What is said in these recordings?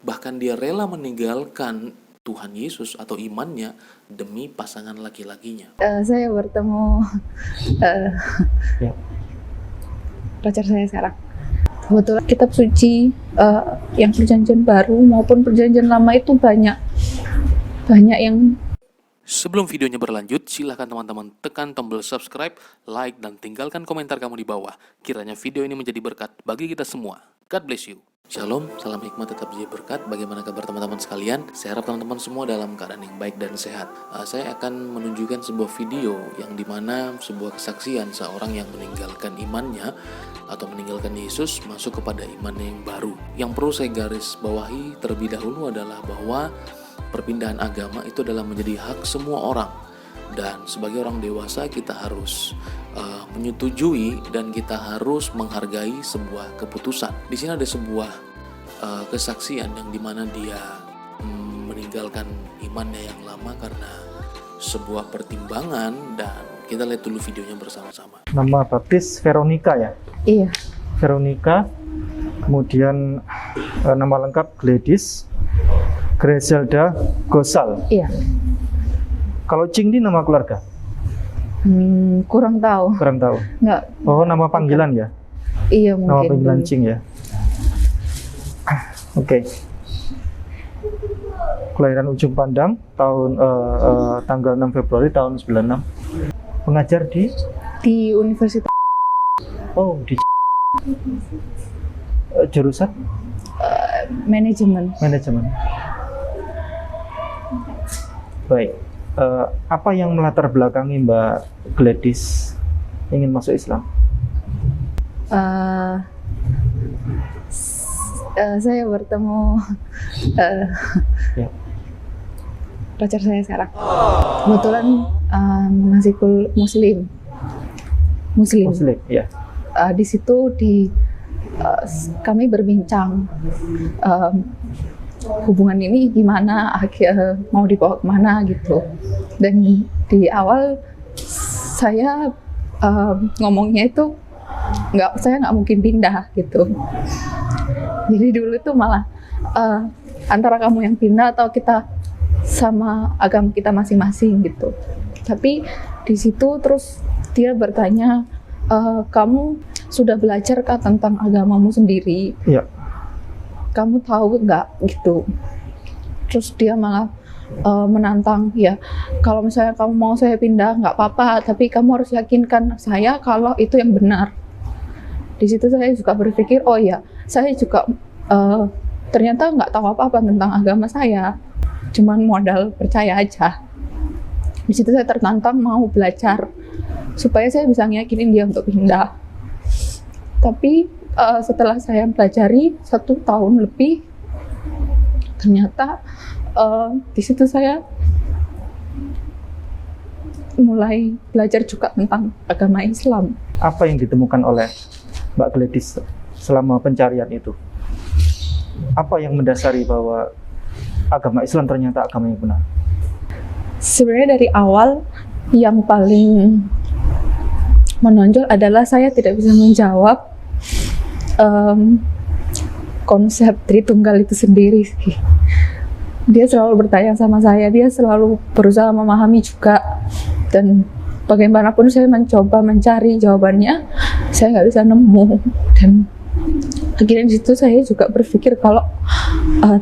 Bahkan dia rela meninggalkan Tuhan Yesus atau imannya demi pasangan laki-lakinya. Saya bertemu Ya. pacar saya sekarang. Kebetulan kitab suci yang perjanjian baru maupun perjanjian lama itu banyak yang. Sebelum videonya berlanjut, silahkan teman-teman tekan tombol subscribe, like, dan tinggalkan komentar kamu di bawah. Kiranya video ini menjadi berkat bagi kita semua. God bless you. Shalom, salam hikmat tetap jadi berkat. Bagaimana kabar teman-teman sekalian? Saya harap teman-teman semua dalam keadaan yang baik dan sehat. Saya akan menunjukkan sebuah video yang dimana sebuah kesaksian seorang yang meninggalkan imannya atau meninggalkan Yesus masuk kepada iman yang baru. Yang perlu saya garis bawahi terlebih dahulu adalah bahwa perpindahan agama itu adalah menjadi hak semua orang, dan sebagai orang dewasa kita harus menyetujui dan kita harus menghargai sebuah keputusan. Di sini ada sebuah kesaksian yang dimana dia meninggalkan imannya yang lama karena sebuah pertimbangan, dan kita lihat dulu videonya bersama-sama. Nama baptis Veronica ya? Iya. Veronica, kemudian nama lengkap Gladys Griselda Gosal. Iya. Kalau Cing di nama keluarga? Kurang tahu. Kurang tahu. Nggak. Oh, nama panggilan ya? Iya Nama mungkin. panggilan Cing ya? Oke. Kelahiran Ujung Pandang tahun tanggal 6 Februari tahun 96. Pengajar Di Universitas Oh, di jurusan Manajemen. manajemen. Baik. Apa yang melatar belakangi Mbak Gladys ingin masuk Islam? Saya bertemu Ya. pacar saya sekarang. Kebetulan masih Muslim. Muslim, ya. Di situ kami berbincang hubungan ini gimana, mau dibawa kemana gitu. Dan di awal saya ngomongnya itu saya nggak mungkin pindah gitu. Jadi dulu itu malah antara kamu yang pindah atau kita sama agama kita masing-masing gitu. Tapi di situ terus dia bertanya, kamu sudah belajarkah tentang agamamu sendiri? Ya. Kamu tahu nggak gitu? Terus dia malah menantang, ya kalau misalnya kamu mau saya pindah nggak apa-apa, tapi kamu harus yakinkan saya kalau itu yang benar. Di situ saya juga berpikir, oh ya, saya juga ternyata nggak tahu apa-apa tentang agama saya, cuman modal percaya aja. Di situ saya tertantang mau belajar supaya saya bisa ngeyakinin dia untuk pindah. Tapi setelah saya pelajari 1 tahun lebih, ternyata di situ saya mulai belajar juga tentang agama Islam. Apa yang ditemukan oleh Mbak Gladys selama pencarian itu? Apa yang mendasari bahwa agama Islam ternyata agama yang benar? Sebenarnya dari awal yang paling menonjol adalah saya tidak bisa menjawab konsep Tritunggal itu sendiri sih. Dia selalu bertanya sama saya, dia selalu berusaha memahami juga, dan bagaimanapun saya mencoba mencari jawabannya, saya nggak bisa nemu. Dan akhirnya di situ saya juga berpikir kalau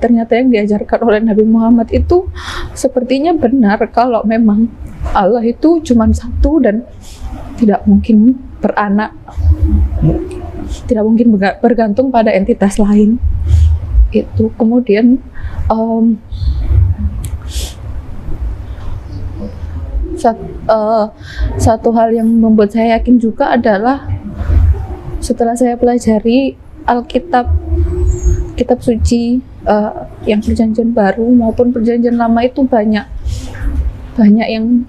ternyata yang diajarkan oleh Nabi Muhammad itu sepertinya benar, kalau memang Allah itu cuma satu dan tidak mungkin beranak, tidak mungkin bergantung pada entitas lain. Itu kemudian satu hal yang membuat saya yakin juga adalah setelah saya pelajari Alkitab, kitab suci yang perjanjian baru maupun perjanjian lama itu banyak yang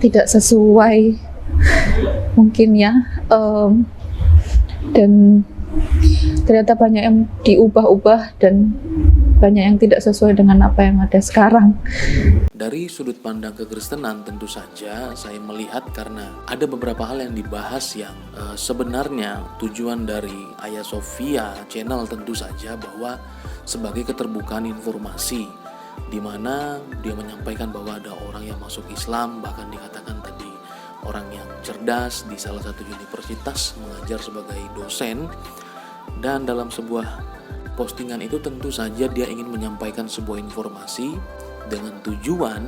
tidak sesuai mungkin ya, dan ternyata banyak yang diubah-ubah dan banyak yang tidak sesuai dengan apa yang ada sekarang. Dari sudut pandang kekristenan tentu saja saya melihat karena ada beberapa hal yang dibahas yang sebenarnya tujuan dari Ayah Sofia channel tentu saja bahwa sebagai keterbukaan informasi, di mana dia menyampaikan bahwa ada orang yang masuk Islam, bahkan dikatakan tadi orang yang cerdas di salah satu universitas mengajar sebagai dosen, dan dalam sebuah postingan itu tentu saja dia ingin menyampaikan sebuah informasi dengan tujuan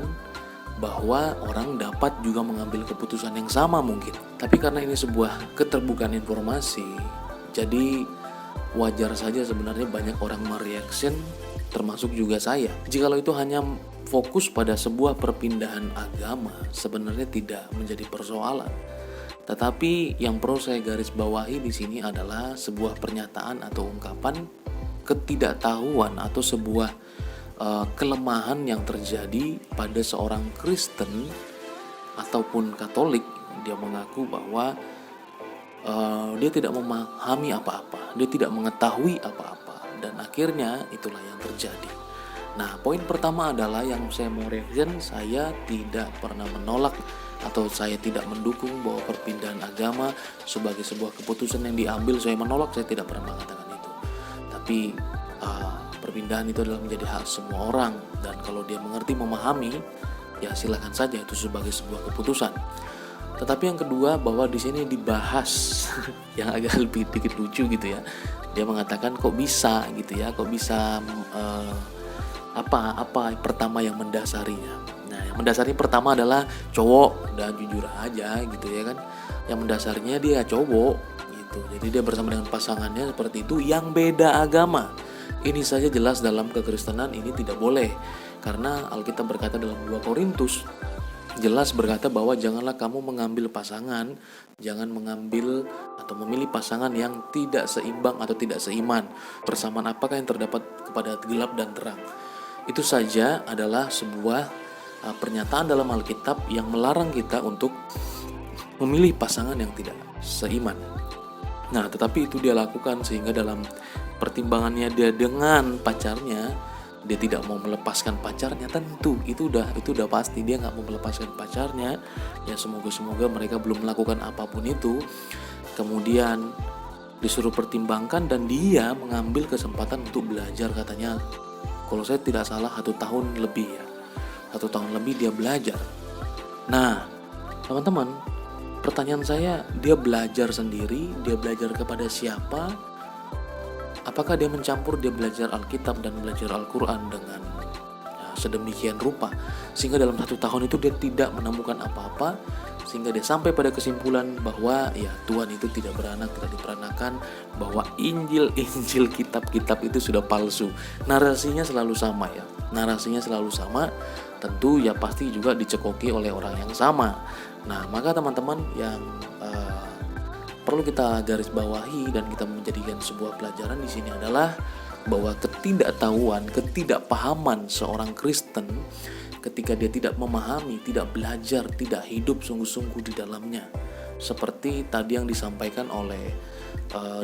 bahwa orang dapat juga mengambil keputusan yang sama mungkin. Tapi karena ini sebuah keterbukaan informasi, jadi wajar saja sebenarnya banyak orang mereaction, termasuk juga saya. Jikalau itu hanya fokus pada sebuah perpindahan agama, sebenarnya tidak menjadi persoalan. Tetapi yang perlu saya garis bawahi di sini adalah sebuah pernyataan atau ungkapan ketidaktahuan atau sebuah kelemahan yang terjadi pada seorang Kristen ataupun Katolik. Dia mengaku bahwa dia tidak memahami apa-apa, dia tidak mengetahui apa-apa, dan akhirnya itulah yang terjadi. Nah, poin pertama adalah yang saya mau reaction, saya tidak pernah menolak atau saya tidak mendukung bahwa perpindahan agama sebagai sebuah keputusan yang diambil saya menolak, saya tidak pernah mengatakan itu. Tapi perpindahan itu adalah menjadi hak semua orang, dan kalau dia mengerti, memahami, ya silakan saja itu sebagai sebuah keputusan. Tetapi yang kedua, bahwa di sini dibahas yang agak lebih dikit lucu gitu ya. Dia mengatakan kok bisa gitu ya, kok bisa apa pertama yang mendasarinya. Nah, yang mendasarinya pertama adalah cowok, dan jujur aja gitu ya kan. Yang mendasarinya dia cowok gitu. Jadi dia bersama dengan pasangannya seperti itu yang beda agama. Ini saja jelas dalam kekristenan ini tidak boleh, karena Alkitab berkata dalam 2 Korintus jelas berkata bahwa janganlah kamu mengambil pasangan, jangan mengambil atau memilih pasangan yang tidak seimbang atau tidak seiman. Persamaan apakah yang terdapat kepada gelap dan terang? Itu saja adalah sebuah pernyataan dalam Alkitab yang melarang kita untuk memilih pasangan yang tidak seiman. Nah, tetapi itu dia lakukan sehingga dalam pertimbangannya dia dengan pacarnya, dia tidak mau melepaskan pacarnya. Tentu itu udah pasti dia nggak mau melepaskan pacarnya. Ya semoga mereka belum melakukan apapun itu. Kemudian disuruh pertimbangkan dan dia mengambil kesempatan untuk belajar, katanya kalau saya tidak salah 1 tahun lebih ya. 1 tahun lebih dia belajar. Nah, teman-teman, pertanyaan saya, dia belajar sendiri, dia belajar kepada siapa? Apakah dia mencampur, dia belajar Alkitab dan belajar Al-Quran dengan sedemikian rupa sehingga dalam 1 tahun itu dia tidak menemukan apa-apa, sehingga dia sampai pada kesimpulan bahwa ya Tuhan itu tidak beranak, tidak diperanakan, bahwa Injil kitab-kitab itu sudah palsu. Narasinya selalu sama ya, narasinya selalu sama, tentu ya pasti juga dicekoki oleh orang yang sama. Nah, maka teman-teman yang perlu kita garis bawahi dan kita menjadikan sebuah pelajaran di sini adalah bahwa ketidaktahuan, ketidakpahaman seorang Kristen ketika dia tidak memahami, tidak belajar, tidak hidup sungguh-sungguh di dalamnya. Seperti tadi yang disampaikan oleh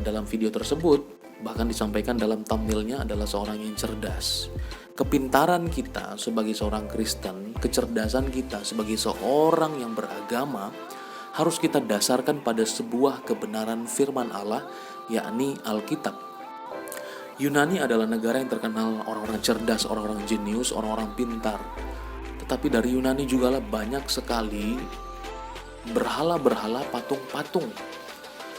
dalam video tersebut, bahkan disampaikan dalam thumbnailnya adalah seorang yang cerdas. Kepintaran kita sebagai seorang Kristen, kecerdasan kita sebagai seorang yang beragama harus kita dasarkan pada sebuah kebenaran firman Allah, yakni Alkitab. Yunani adalah negara yang terkenal orang-orang cerdas, orang-orang jenius, orang-orang pintar. Tetapi dari Yunani juga lah banyak sekali berhala-berhala, patung-patung.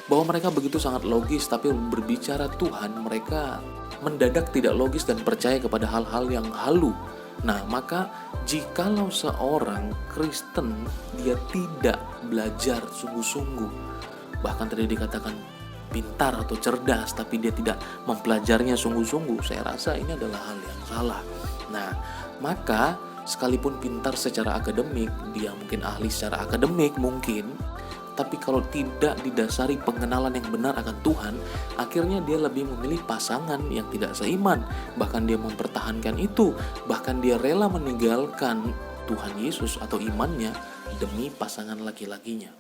Bahwa mereka begitu sangat logis, tapi berbicara Tuhan, mereka mendadak tidak logis dan percaya kepada hal-hal yang halu. Nah, maka jikalau seorang Kristen dia tidak belajar sungguh-sungguh, bahkan tadi dikatakan pintar atau cerdas, tapi dia tidak mempelajarinya sungguh-sungguh, saya rasa ini adalah hal yang salah. Nah, maka sekalipun pintar secara akademik, dia mungkin ahli secara akademik mungkin, tapi kalau tidak didasari pengenalan yang benar akan Tuhan, akhirnya dia lebih memilih pasangan yang tidak seiman. Bahkan dia mempertahankan itu, bahkan dia rela meninggalkan Tuhan Yesus atau imannya demi pasangan laki-lakinya.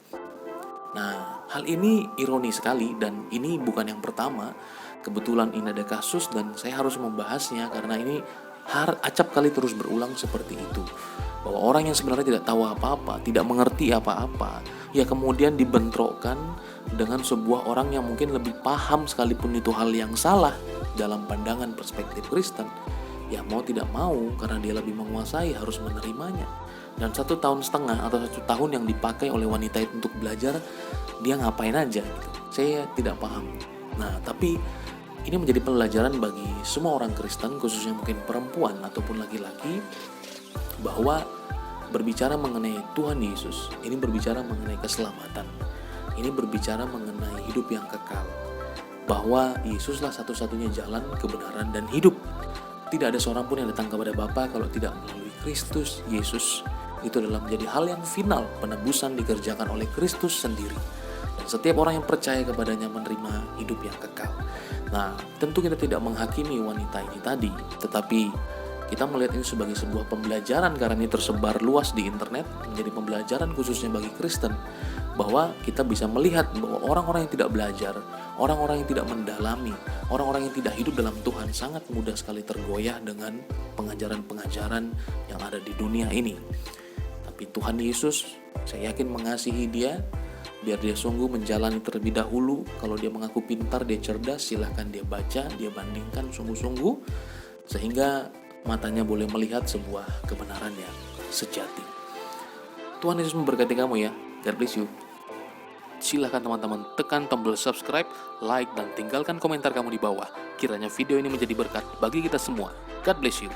Nah, hal ini ironi sekali, dan ini bukan yang pertama. Kebetulan ini ada kasus dan saya harus membahasnya karena ini acap kali terus berulang seperti itu. Bahwa orang yang sebenarnya tidak tahu apa-apa, tidak mengerti apa-apa, ya kemudian dibentrokkan dengan sebuah orang yang mungkin lebih paham sekalipun itu hal yang salah dalam pandangan perspektif Kristen. Ya mau tidak mau karena dia lebih menguasai harus menerimanya. Dan 1,5 tahun atau 1 tahun yang dipakai oleh wanita itu untuk belajar, dia ngapain aja gitu. Saya tidak paham. Nah tapi ini menjadi pelajaran bagi semua orang Kristen, khususnya mungkin perempuan ataupun laki-laki, bahwa berbicara mengenai Tuhan Yesus, ini berbicara mengenai keselamatan. Ini berbicara mengenai hidup yang kekal. Bahwa Yesuslah satu-satunya jalan, kebenaran, dan hidup. Tidak ada seorang pun yang datang kepada Bapa kalau tidak melalui Kristus Yesus. Itu adalah menjadi hal yang final, penebusan dikerjakan oleh Kristus sendiri. Dan setiap orang yang percaya kepadanya menerima hidup yang kekal. Nah, tentu kita tidak menghakimi wanita ini tadi, tetapi kita melihat ini sebagai sebuah pembelajaran karena ini tersebar luas di internet, menjadi pembelajaran khususnya bagi Kristen, bahwa kita bisa melihat bahwa orang-orang yang tidak belajar, orang-orang yang tidak mendalami, orang-orang yang tidak hidup dalam Tuhan sangat mudah sekali tergoyah dengan pengajaran-pengajaran yang ada di dunia ini. Tapi Tuhan Yesus, saya yakin mengasihi dia, biar dia sungguh menjalani terlebih dahulu. Kalau dia mengaku pintar, dia cerdas, silahkan dia baca, dia bandingkan sungguh-sungguh, sehingga matanya boleh melihat sebuah kebenaran yang sejati. Tuhan Yesus memberkati kamu ya. God bless you. Silahkan teman-teman tekan tombol subscribe, like, dan tinggalkan komentar kamu di bawah. Kiranya video ini menjadi berkat bagi kita semua. God bless you.